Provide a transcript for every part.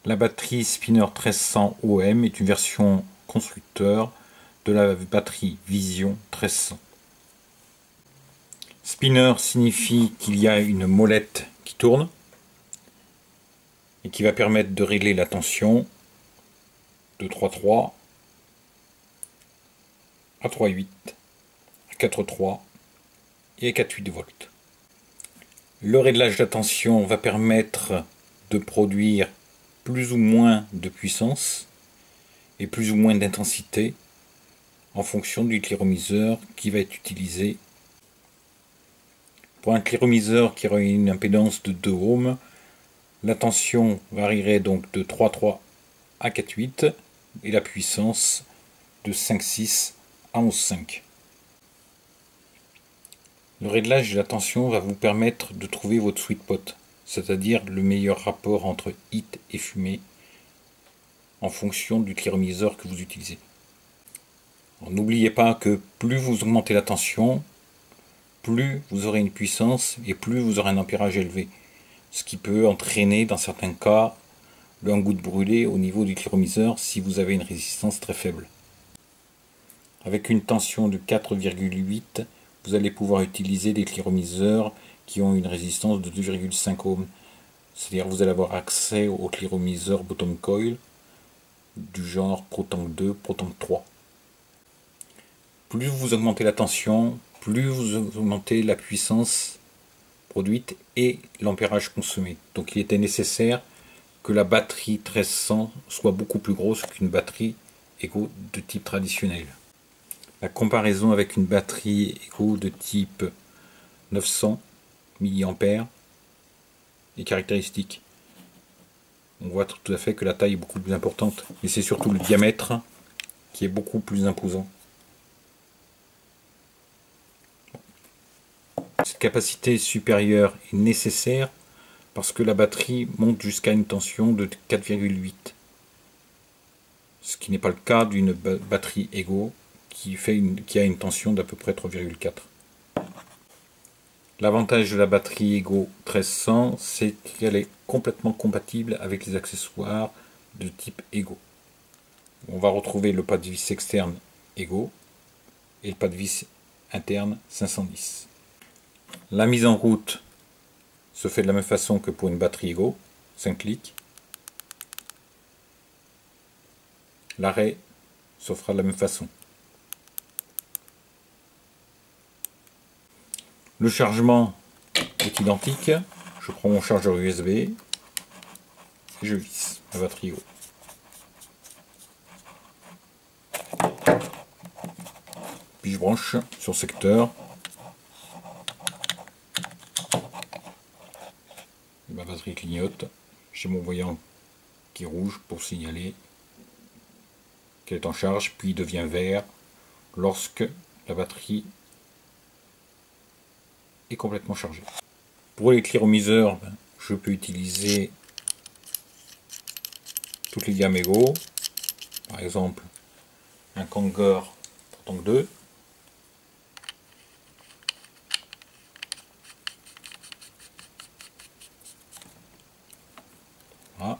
La batterie Spinner 1300 OM est une version constructeur de la batterie Vision 1300. Spinner signifie qu'il y a une molette qui tourne et qui va permettre de régler la tension de 3,3 à 3,8 à 4,3 et à 4,8 volts. Le réglage de la tension va permettre de produire plus ou moins de puissance et plus ou moins d'intensité en fonction du cliromiseur qui va être utilisé. Pour un cliromiseur qui aura une impédance de 2 ohms, la tension varierait donc de 3,3 à 4,8 et la puissance de 5,6 à 11,5. Le réglage de la tension va vous permettre de trouver votre sweet spot, c'est-à-dire le meilleur rapport entre heat et fumée en fonction du cliromiseur que vous utilisez. N'oubliez pas que plus vous augmentez la tension, plus vous aurez une puissance et plus vous aurez un ampérage élevé, ce qui peut entraîner dans certains cas un goût de brûlé au niveau du cliromiseur si vous avez une résistance très faible. Avec une tension de 4,8, vous allez pouvoir utiliser des cliromiseurs qui ont une résistance de 2,5 ohms. C'est-à-dire que vous allez avoir accès aux cliromiseurs bottom coil du genre ProTank 2, ProTank 3. Plus vous augmentez la tension, plus vous augmentez la puissance produite et l'ampérage consommé. Donc il était nécessaire que la batterie 1300 soit beaucoup plus grosse qu'une batterie Ego de type traditionnel. La comparaison avec une batterie Ego de type 900 mAh est caractéristique. On voit tout à fait que la taille est beaucoup plus importante, mais c'est surtout le diamètre qui est beaucoup plus imposant. Cette capacité supérieure est nécessaire parce que la batterie monte jusqu'à une tension de 4,8. Ce qui n'est pas le cas d'une batterie Ego qui a une tension d'à peu près 3,4. L'avantage de la batterie Ego 1300, c'est qu'elle est complètement compatible avec les accessoires de type Ego. On va retrouver le pas de vis externe Ego et le pas de vis interne 510. La mise en route se fait de la même façon que pour une batterie Ego, 5 clics. L'arrêt se fera de la même façon. Le chargement est identique. Je prends mon chargeur USB et je visse la batterie Ego. Puis je branche sur secteur. Ma batterie clignote. J'ai mon voyant qui est rouge pour signaler qu'elle est en charge, puis il devient vert lorsque la batterie est complètement chargée. Pour les cliromiseurs, je peux utiliser toutes les gammes Ego. Par exemple, un Kangor ProTank 2. Voilà.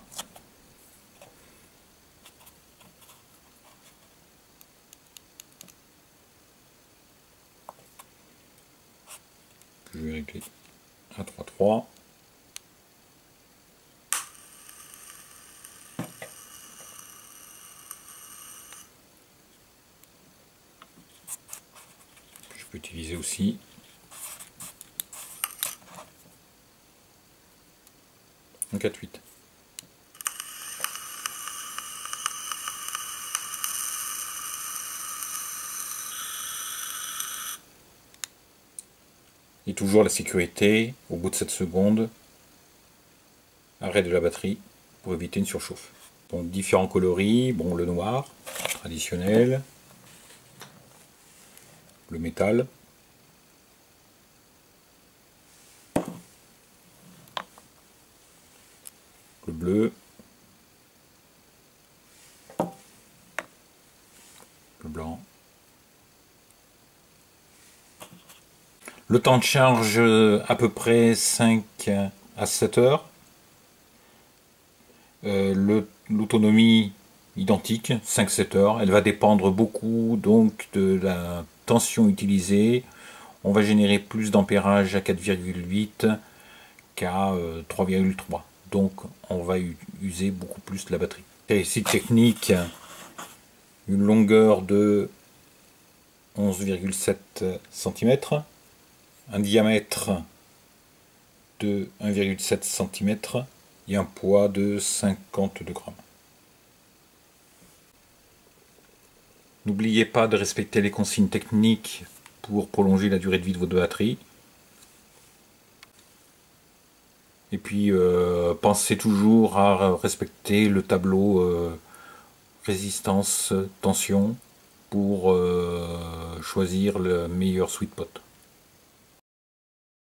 Je vais régler à 3,3. Je peux utiliser aussi un 4,8. Et toujours la sécurité, au bout de 7 secondes, arrêt de la batterie pour éviter une surchauffe. Donc différents coloris, bon, le noir, traditionnel, le métal, le bleu, le blanc. Le temps de charge à peu près 5 à 7 heures. L'autonomie identique, 5-7 heures. Elle va dépendre beaucoup donc de la tension utilisée. On va générer plus d'ampérage à 4,8 qu'à 3,3. Donc on va user beaucoup plus la batterie. Réussite technique, une longueur de 11,7 cm, un diamètre de 1,7 cm et un poids de 52 grammes. N'oubliez pas de respecter les consignes techniques pour prolonger la durée de vie de votre batterie. Et puis pensez toujours à respecter le tableau résistance tension pour choisir le meilleur sweet pot.